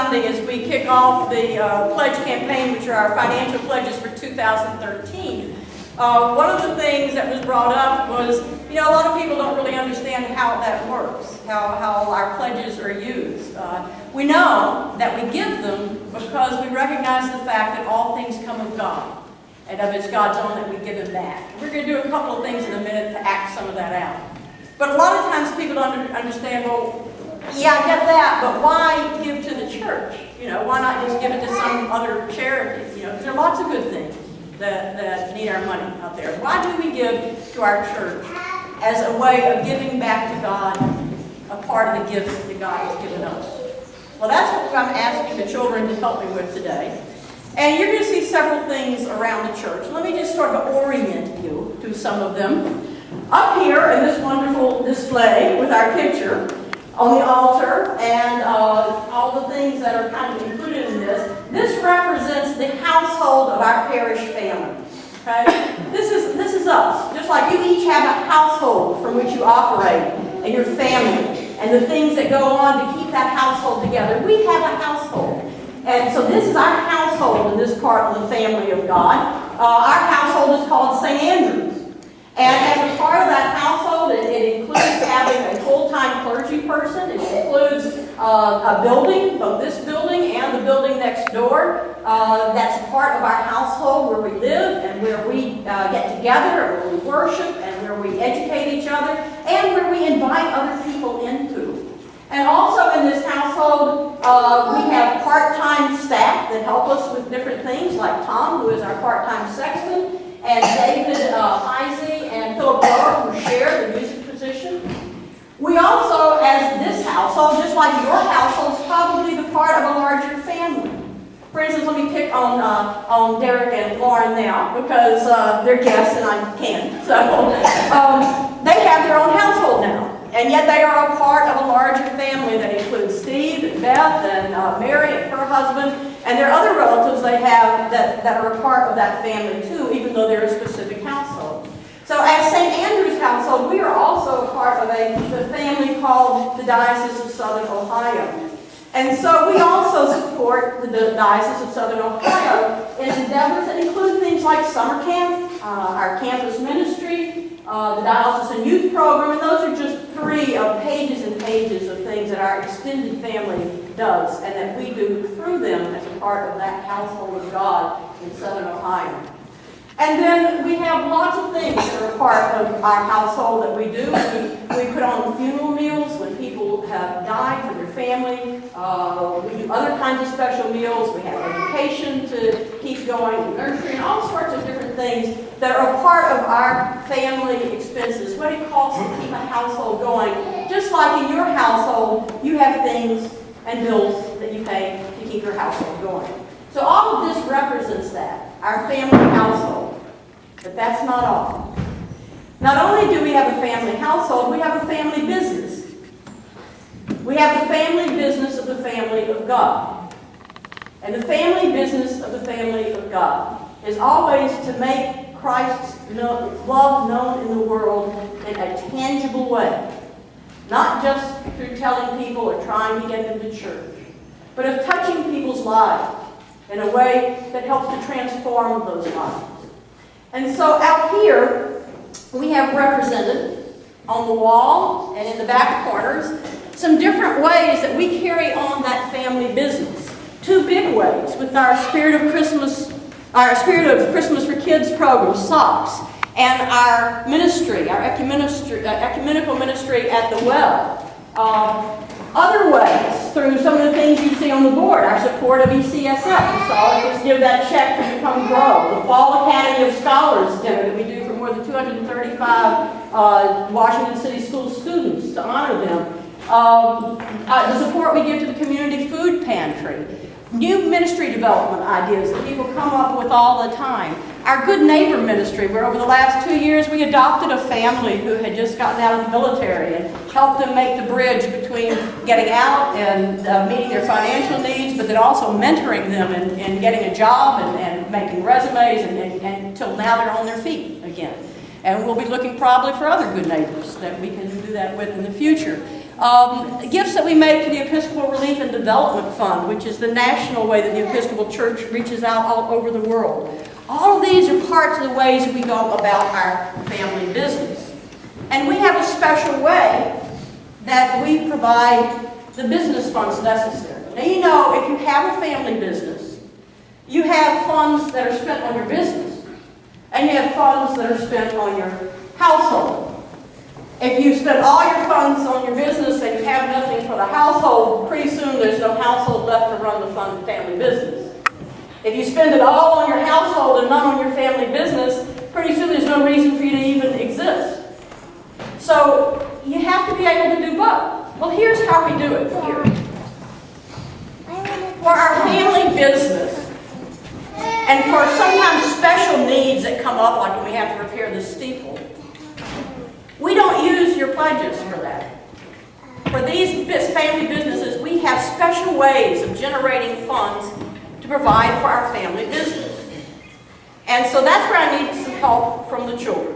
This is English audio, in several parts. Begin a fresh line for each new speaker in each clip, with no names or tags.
Sunday as we kick off the pledge campaign, which are our financial pledges for 2013. One of the things that was brought up was, a lot of people don't really understand how that works, how our pledges are used. We know that we give them because we recognize the fact that all things come of God, and of it's God's own that we give Him back. We're going to do a couple of things in a minute to act some of that out. But a lot of times people don't understand, well, yeah, I get that, but why give to the church? Why not just give it to some other charity? Because there are lots of good things that need our money out there. Why do we give to our church as a way of giving back to God a part of the gift that God has given us? Well, that's what I'm asking the children to help me with today. And you're going to see several things around the church. Let me just sort of orient you to some of them. Up here in this wonderful display with our picture on the altar and all the things that are kind of included in this represents the household of our parish family. Okay? This is us. Just like you each have a household from which you operate and your family and the things that go on to keep that household together. We have a household. And so this is our household in this part of the family of God. Our household is called St. Andrew's. And as a part of that household, it includes having a full-time clergy person. It includes a building, both this building and the building next door. That's part of our household where we live and where we get together, where we worship, and where we educate each other, and where we invite other people into. And also in this household, we have part-time staff that help us with different things, like Tom, who is our part-time sexton, and David Heisey and Philip Lower, who share the music position. We also, as this household, just like your household, is probably the part of a larger family. For instance, let me pick on Derek and Lauren now, because they're guests and I can't. So they have their own household now. And yet they are a part of a larger family that includes Steve and Beth and Mary and her husband. And there are other relatives they have that are a part of that family too, even though they're a specific household. So as St. Andrew's household, we are also a part of the family called the Diocese of Southern Ohio. And so we also support the Diocese of Southern Ohio in endeavors that include things like summer camp, our campus ministry, the Diocesan Youth Program, and those are just three of pages and pages of things that our extended family does and that we do through them as a part of that household of God in Southern Ohio. And then we have lots of things that are a part of our household that we do. We put on funeral meals when people have died for their family. We do other kinds of special meals. We have education to keep going, nursery, and all sorts of different things that are a part of our family expenses, what it costs to keep a household going. Just like in your household, you have things and bills that you pay to keep your household going. So all of this represents that, our family household. But that's not all. Not only do we have a family household, we have a family business. We have the family business of the family of God. And the family business of the family of God is always to make Christ's love known in the world in a tangible way. Not just through telling people or trying to get them to church, but of touching people's lives in a way that helps to transform those lives. And so out here, we have represented on the wall and in the back corners some different ways that we carry on that family business. Two big ways with our Spirit of Christmas for Kids program, SOCKS, and our ministry, our ecumenical ministry at the Well. Other ways, through some of the things you see on the board, our support of ECSF. So always give that check for Become Grow. The Fall Academy of Scholars dinner that we do for more than 235 Washington City School students to honor them. The support we give to the community food pantry. New ministry development ideas that people come up with all the time. Our Good Neighbor ministry, where over the last 2 years we adopted a family who had just gotten out of the military and helped them make the bridge between getting out and meeting their financial needs, but then also mentoring them and getting a job and making resumes and until now they're on their feet again. And we'll be looking probably for other good neighbors that we can do that with in the future. Gifts that we make to the Episcopal Relief and Development Fund, which is the national way that the Episcopal Church reaches out all over the world. All of these are parts of the ways that we go about our family business. And we have a special way that we provide the business funds necessary. Now, you know, if you have a family business, you have funds that are spent on your business, and you have funds that are spent on your household. If you spend all your funds on your business and you have nothing for the household, pretty soon there's no household left to run the family business. If you spend it all on your household and none on your family business, pretty soon there's no reason for you to even exist. So you have to be able to do both. Well, here's how we do it here. For our family business, and for sometimes special needs that come up, like when we have to repair the steeple, we don't use your pledges for that. For these family businesses, we have special ways of generating funds to provide for our family business. And so that's where I need some help from the children.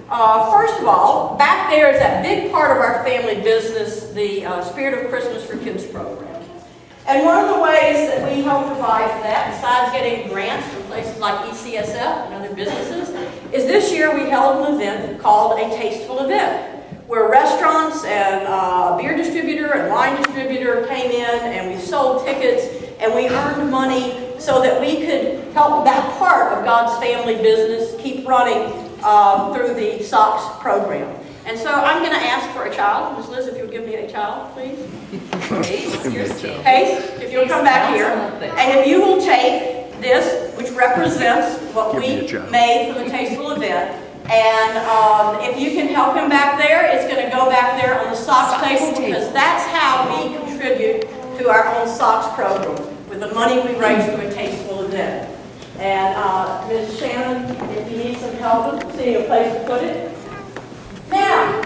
First of all, back there is that big part of our family business, the Spirit of Christmas for Kids program. And one of the ways that we help provide for that, besides getting grants from places like ECSF and other businesses, is this year we held an event called a Tasteful Event, where restaurants and a beer distributor and wine distributor came in and we sold tickets and we earned money so that we could help that part of God's family business keep running through the SOX program. And so I'm going to ask for a child. Ms. Liz, if you'll give me a child, please. Pace, if you'll come back here. And if you will take this, which represents what we made for the Tasteful Event, and if you can help him back there, it's going to go back there on the SOX table, because that's how we contribute to our own SOX program, with the money we raise through a Tasteful Event. And Ms. Shannon, if you need some help with seeing a place to put it. Now,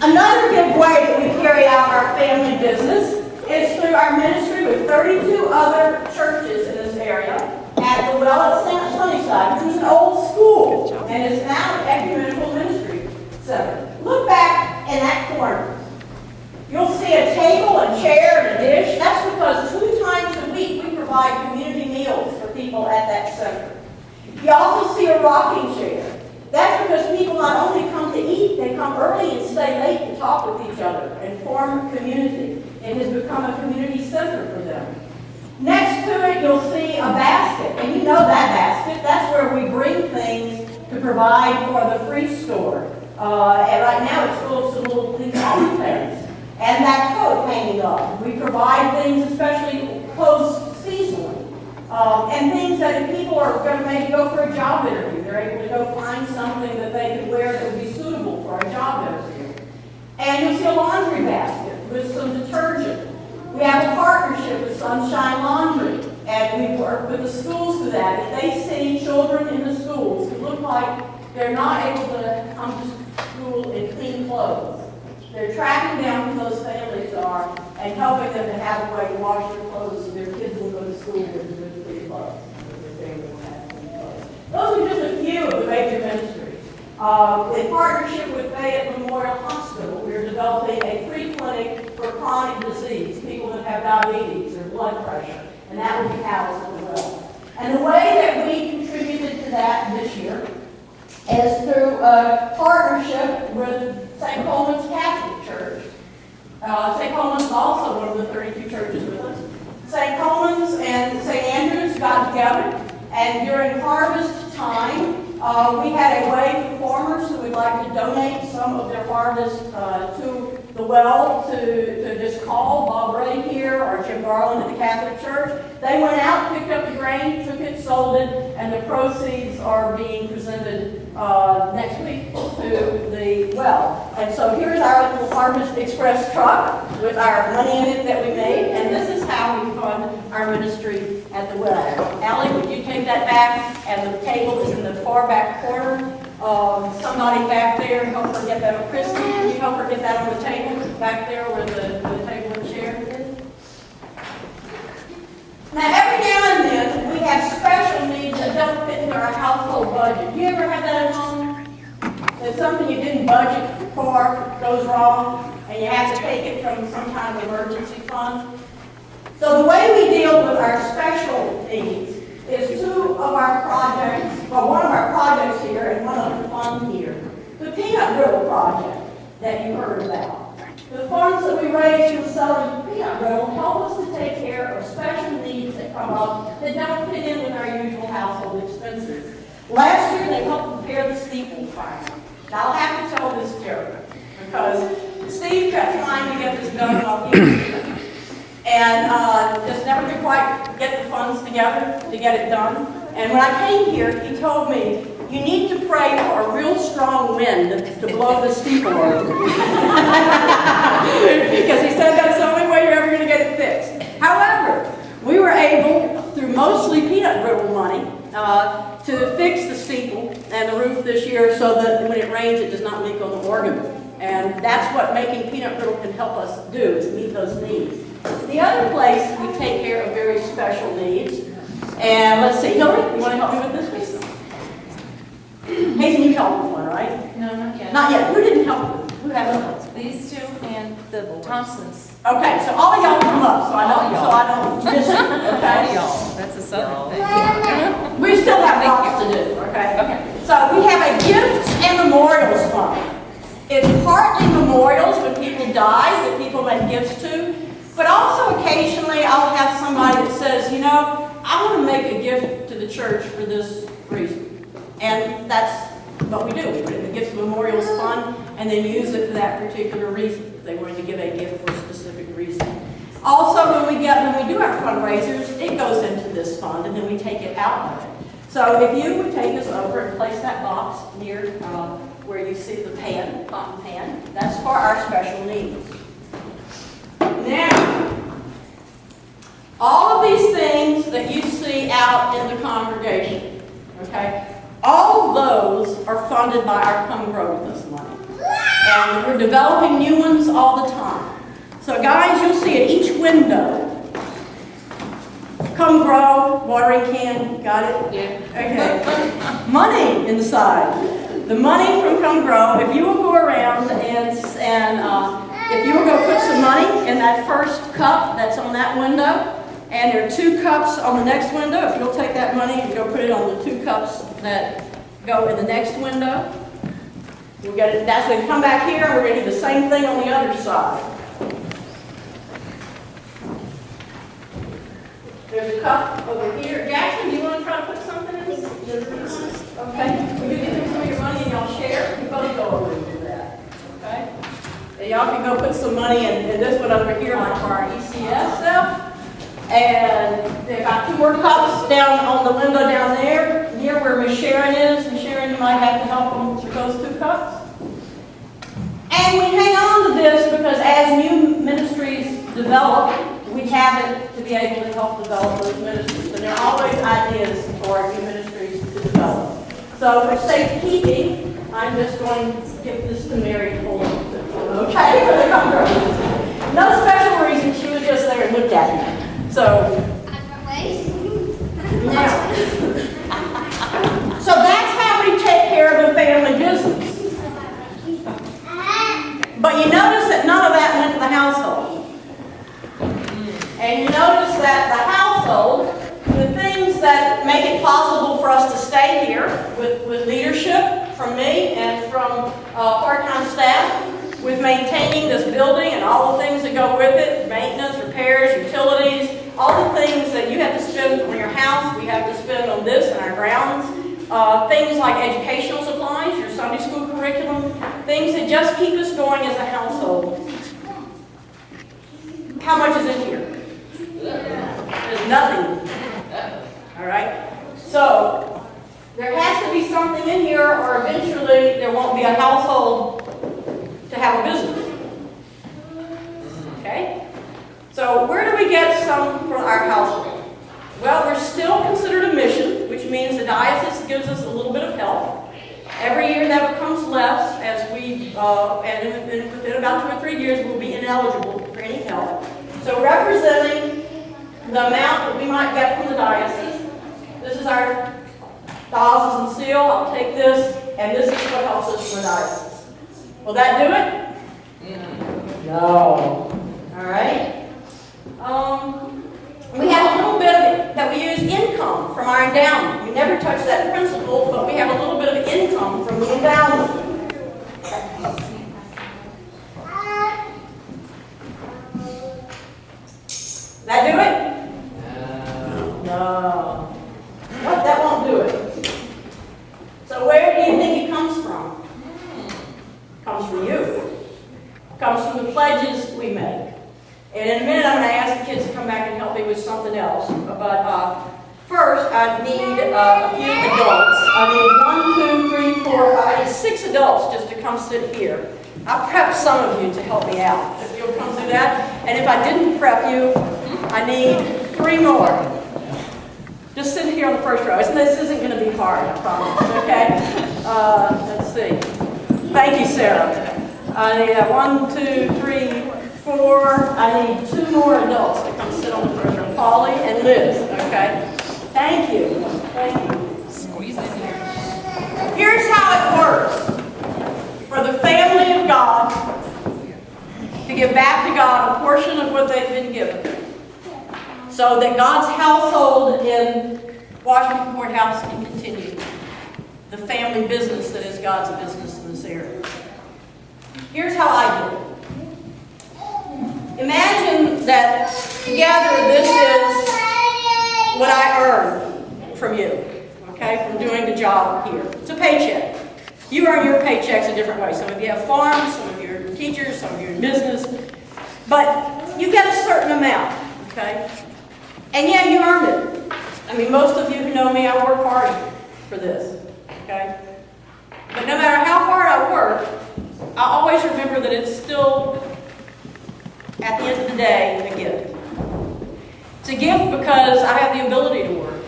another good way that we carry out our family business is through our ministry with 32 other churches in this area at the Well at Sunnyside, which is an old school and is now an ecumenical ministry center. Look back in that corner. You'll see a table, a chair, and a dish. That's because 2 times a week we provide community meals for people at that center. You also see a rocking chair. That's because people not only come to eat, they come early and stay late to talk with each other and form community. It has become a community center for them. Next to it, you'll see a basket. And you know that basket. That's where we bring things to provide for the free store. And right now it's full of some little things. And that coat hanging up. We provide things, especially clothes seasonally. And things that if people are going to maybe go for a job interview, they're able to go find something that they could wear that would be suitable for a job interview. And you'll see a laundry basket with some detergent. We have a partnership with Sunshine Laundry, and we work with the schools through that. If they see children in the schools who look like they're not able to come to school in clean clothes, they're tracking down who those families are and helping them to have a way to wash their clothes so their kids will go to school with good clean clothes. Those are just a few of the major ministries. In partnership with Fayette Memorial Hospital, we're developing a free clinic for chronic disease, people that have diabetes or blood pressure, and that will be housed as well. And the way that we contributed to that this year is through a partnership with St. Coleman's Catholic Church. St. Coleman's is also one of the 32 churches with us. St. Coleman's and St. Andrews got together, and during harvest time, we had a way for farmers who would like to donate some of their harvest to the well to just call Bob Ray here or Jim Garland at the Catholic Church. They went out, picked up the grain, took it, sold it, and the proceeds are being presented next week to the well. And so here's our little Harvest Express truck with our money in it that we made, and this is how we fund our ministry at the well. Allie, would you take that back? And the table is in the far back corner. Somebody back there, help her get that. Christy, can you help her get that on the table back there where the table and chair is? Now, every now and then, we have special needs that don't fit into our household budget. Do you ever have that at home? That something you didn't budget for goes wrong, and you have to take it from some kind of emergency fund. So the way we deal with our special needs is two of our projects, well, one of our projects here and one other fund here. The peanut brittle project that you heard about. The funds that we raise from selling peanut brittle help us to take care of special needs that come up that don't fit in with our usual household expenses. Last year, they helped prepare the steeple fire. Now, I'll have to tell this joke because Steve kept trying to get this done while he was here. And just never could quite get the funds together to get it done. And when I came here, he told me, you need to pray for a real strong wind to blow the steeple over. Because he said that's the only way you're ever going to get it fixed. However, we were able, through mostly peanut brittle money, to fix the steeple and the roof this year so that when it rains, it does not leak on the organ. And that's what making peanut brittle can help us do, is meet those needs. The other place we take care of very special needs, and let's see, Hillary, you want to help me with this piece? Hazen, you helped with one, right?
No, not yet.
Not yet. Who didn't help with? Who hasn't helped?
These two and the Thompsons.
Okay, so all of y'all come up, so I don't miss it, okay?
Y'all. That's a southern thing.
We still have lots to do, okay?
Okay.
So we have a gifts and memorials fund. It's partly memorials when people die that people make gifts to, but also occasionally I'll have somebody that says, you know, I want to make a gift to the church for this reason. And that's what we do. We put it in the Gifts and Memorials Fund and then use it for that particular reason. If they wanted to give a gift for a specific reason. Also, when we do our fundraisers, it goes into this fund and then we take it out of it. So if you would take this over and place that box near where you see the pan, cotton pan, that's for our special needs. Now, all of these things that you see out in the congregation, okay, all of those are funded by our Come Grow With Us money. And we're developing new ones all the time. So guys, you'll see at each window, Come Grow, watering can, got it?
Yeah.
Okay. Money inside. The money from Come Grow, if you will go around and if you will go put some money in that first cup that's on that window, and there are 2 cups on the next window. If you'll take that money and go put it on the 2 cups that go in the next window, we'll get it. That's when we come back here, and we're going to do the same thing on the other side. There's a cup over here. Jackson, do you want to try to put something in this? Okay. Will you give him some of your money and y'all share? You both go over and do that. Okay. And y'all can go put some money in this one over here, like for our ECS stuff. And there are 2 more cups down on the window down there, near where Miss Sharon is. Miss Sharon, you might have to help them with those 2 cups. And we hang on to this because as new ministries develop, we have it to be able to help develop those ministries. And there are always ideas for new ministries to develop. So for safekeeping, I'm just going to give this to Mary to hold on to. Okay, for the comfort. No special reason, she was just there and looked at me. So, now, so that's how we take care of the family business. But you notice that none of that went to the household. And you notice that the household, the things that make it possible for us to stay here with leadership from me and from part-time staff, with maintaining this building and all the things that go with it, maintenance, repairs, utilities, all the things that you have to spend on your house, we have to spend on this and our grounds. Things like educational supplies, your Sunday school curriculum, things that just keep us going as a household. How much is in here? There's nothing. All right? So, there has to be something in here or eventually there won't be a household to have a business. Okay? So where do we get some for our household? Well, we're still considered a mission, which means the diocese gives us a little bit of help. Every year that becomes less as we, and within about 2 or 3 years, we'll be ineligible for any help. So representing the amount that we might get from the diocese, this is our diocesan seal. I'll take this, and this is what helps us for diocese. Will that do it? No. All right. We have a little bit of it that we use income from our endowment. We never touch that principle, but we have a little bit of income from the endowment. That do it? No. What? That won't do it. So where do you think it comes from? It comes from you. It comes from the pledges we make. And in a minute, I'm going to ask the kids to come back and help me with something else. But first, I need a few adults. I need 1, 2, 3, 4, 5, I need 6 adults just to come sit here. I prepped some of you to help me out. If you'll come do that. And if I didn't prep you, I need 3 more. Just sit here on the first row. This isn't going to be hard, I promise. Okay? Let's see. Thank you, Sarah. I need 1, 2, 3, 4. I need 2 more adults to come sit on the first row. Polly and Liz. Okay? Thank you. Thank you.
Squeeze in here.
Here's how it works. For the family of God to give back to God a portion of what they've been given, so that God's household in Washington Courthouse can continue the family business that is God's business in this area. Here's how I do it. Imagine that together this is what I earn from you, okay, from doing the job here. It's a paycheck. You earn your paychecks a different way. Some of you have farms, some of you are teachers, some of you are in business, but you get a certain amount, okay? And yeah, you earned it. I mean, most of you who know me, I work hard for this, okay? But no matter how hard I work, I always remember that it's still, at the end of the day, a gift. It's a gift because I have the ability to work.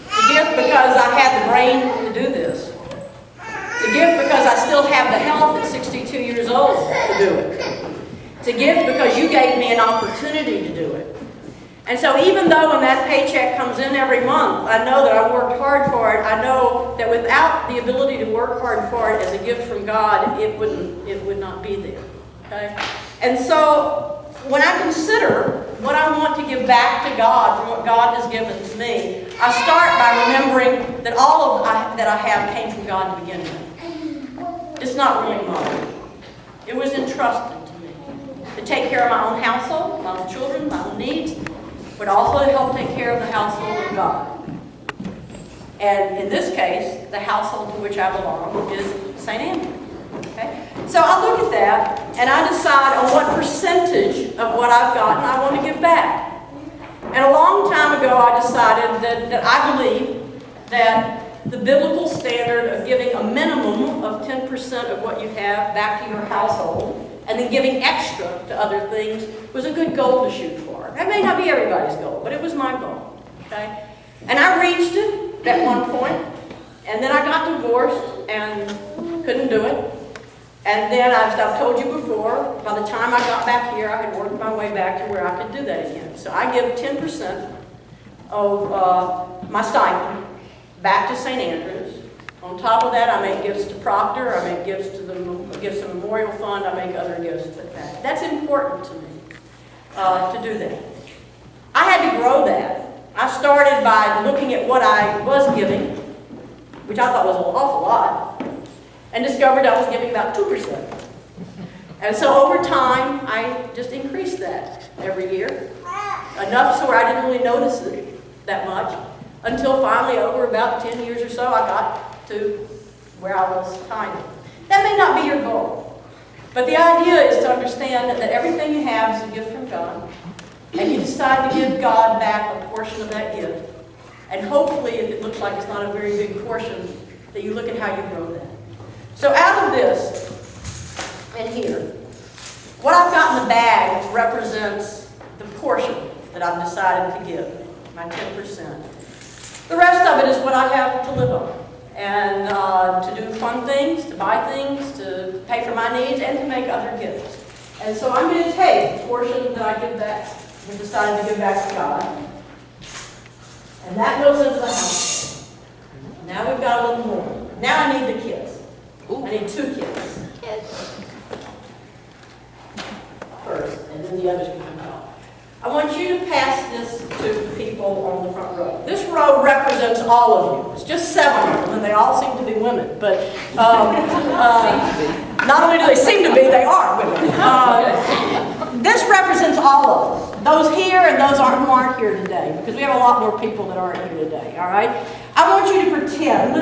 It's a gift because I had the brain to do this. It's a gift because I still have the health at 62 years old to do it. It's a gift because you gave me an opportunity to do it. And so even though when that paycheck comes in every month, I know that I worked hard for it, I know that without the ability to work hard for it as a gift from God, it would not be there. Okay? And so when I consider what I want to give back to God from what God has given to me, I start by remembering that all of that I have came from God to begin with. It's not really mine. It was entrusted to me to take care of my own household, my own children, my own needs, but also to help take care of the household of God. And in this case, the household to which I belong is St. Andrew. Okay? So I look at that, and I decide on what percentage of what I've gotten I want to give back. And a long time ago, I decided that I believe that the biblical standard of giving a minimum of 10% of what you have back to your household, and then giving extra to other things, was a good goal to shoot for. That may not be everybody's goal, but it was my goal. Okay? And I reached it at one point, and then I got divorced and couldn't do it. And then, as I've told you before, by the time I got back here, I had worked my way back to where I could do that again. So I give 10% of my stipend back to St. Andrews. On top of that, I make gifts to Proctor, I make gifts to the Gifts and Memorial Fund, I make other gifts like that. That's important to me, to do that. I had to grow that. I started by looking at what I was giving, which I thought was an awful lot, and discovered I was giving about 2%. And so over time, I just increased that every year, enough so where I didn't really notice it that much, until finally, over about 10 years or so, I got to where I was tiny. That may not be your goal, but the idea is to understand that everything you have is a gift from God, and you decide to give God back a portion of that gift. And hopefully, if it looks like it's not a very big portion, that you look at how you grow that. So out of this, and here, what I've got in the bag represents the portion that I've decided to give, my 10%. The rest of it is what I have to live on, and to do fun things, to buy things, to pay for my needs, and to make other gifts. And so I'm going to take the portion that I give back, and decided to give back to God, and that goes into the house. Now we've got a little more. Now I need the kids. I need 2 kids. then the others can come help. I want you to pass this to the people on the front row. This row represents all of you. It's just 7 of them, and they all seem to be women. But not only do they seem to be, they are women. This represents all of us. Those here and those who aren't here today, because we have a lot more people that aren't here today, all right? I want you to pretend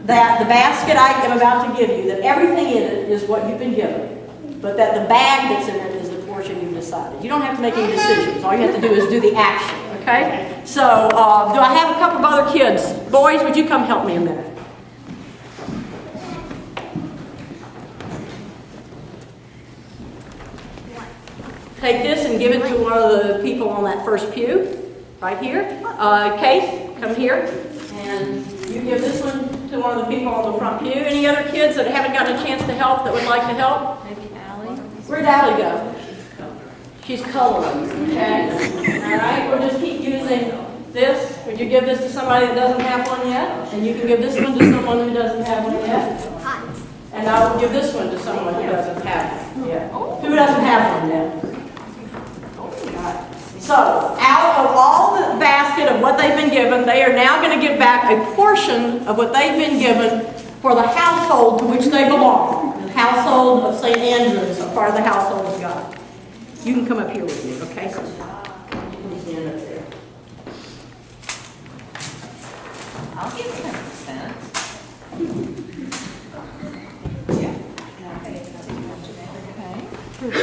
that the basket I am about to give you, that everything in it is what you've been given, but that the bag that's in it is the portion you've decided. You don't have to make any decisions. All you have to do is do the action, okay? So, do I have a couple of other kids? Boys, would you come help me a minute? Take this and give it to one of the people on that first pew, right here. Kate, come here. And you give this one to one of the people on the front pew. Any other kids that haven't gotten a chance to help that would like to help?
Maybe Allie?
Where'd Allie go? She's coloring, okay? All right, we'll just keep using this. Would you give this to somebody that doesn't have one yet? And you can give this one to someone who doesn't have one yet. And I will give this one to someone who doesn't have one yet. Who doesn't have one yet? So, out of all the basket of what they've been given, they are now going to give back a portion of what they've been given for the household to which they belong. The household of St. Andrew is a part of the household of God. You can come up here with me, okay? So, stand up there.
I'll give 10%. Okay.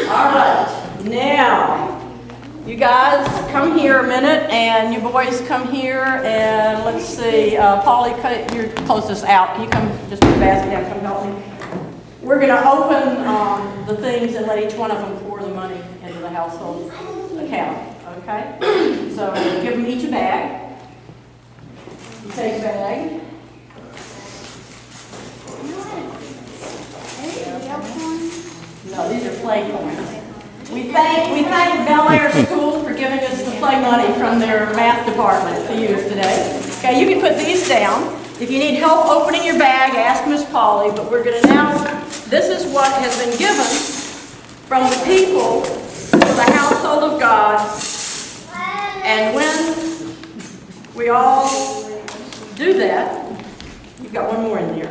All right, now, you guys come here a minute, and you boys come here, and let's see, Polly, you're closest out. Can you come, just put the basket down, come help me? We're going to open the things and let each one of them pour the money into the household account, okay? So give them each a bag. You take a bag. No, these are play coins. We thank Bel Air School for giving us the play money from their math department to use today. Okay, you can put these down. If you need help opening your bag, ask Miss Polly, but we're going to now, this is what has been given from the people to the household of God. And when we all do that, you've got one more in there.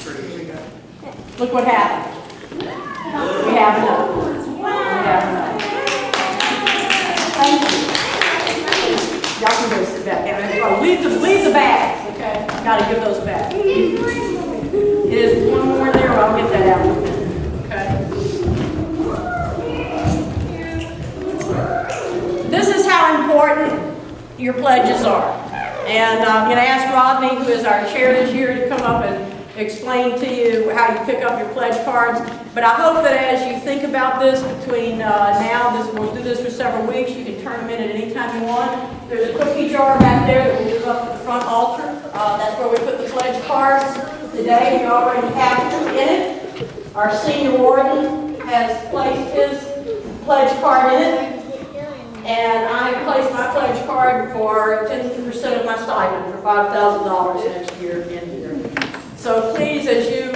Here we go. Look what happened. We have enough. We have enough. Thank you. Y'all can go sit back down. Leave the bags, okay? Gotta give those back. There's one more there, I'll get that out in a minute, okay? This is how important your pledges are. And I'm going to ask Rodney, who is our chair this year, to come up and explain to you how you pick up your pledge cards. But I hope that as you think about this between we'll do this for several weeks. You can turn them in at any time you want. There's a cookie jar back there that we'll leave up at the front altar. That's where we put the pledge cards. Today we already have them in it. Our senior warden has placed his pledge card in it. And I have placed my pledge card for 10% of my stipend for $5,000 next year in here. So please, as you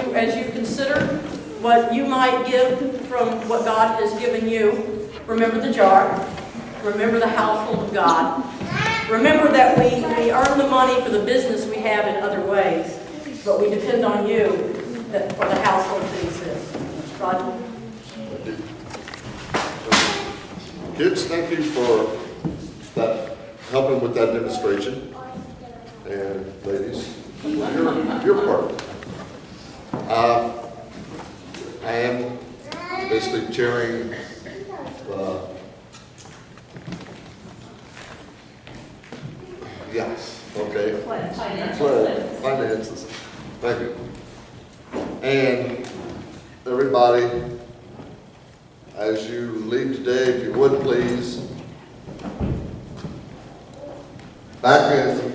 consider what you might give from what God has given you, remember the jar. Remember the household of God. Remember that we earn the money for the business we have in other ways, but we depend on you for the household to exist. Roger?
Kids, thank you for that, helping with that demonstration. And ladies, your part. I am basically chairing finances. Thank you. And everybody, as you leave today, if you would please, back in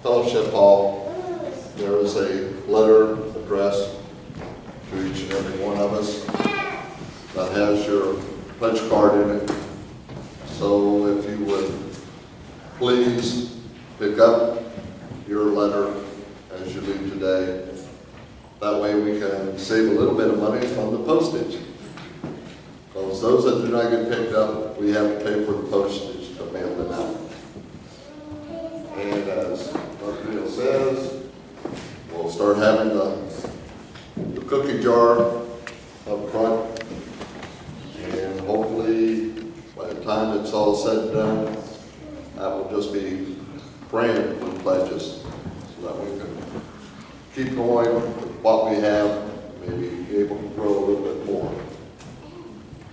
Fellowship Hall, there is a letter addressed to each and every one of us that has your pledge card in it. So if you would please pick up your letter as you leave today. That way we can save a little bit of money from the postage. those that do not get picked up, we have to pay for the postage to mail them out. And as Dr. Neal says, we'll start having the cookie jar up front. And hopefully, by the time it's all said and done, that will just be brand new pledges so that we can keep going with what we have, maybe be able to grow a little bit more.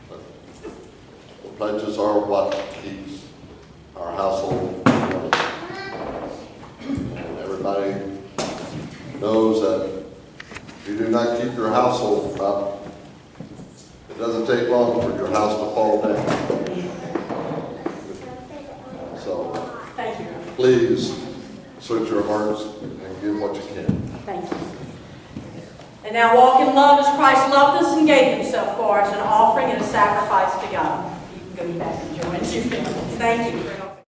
But the pledges are what keeps our household going. And everybody knows that if you do not keep your household up, it doesn't take long for your house to fall down. So
Thank you.
please search your hearts and give what you can.
Thank you. And now walk in love as Christ loved us and gave himself for us, an offering and a sacrifice to God. You can go back and join us. Thank you.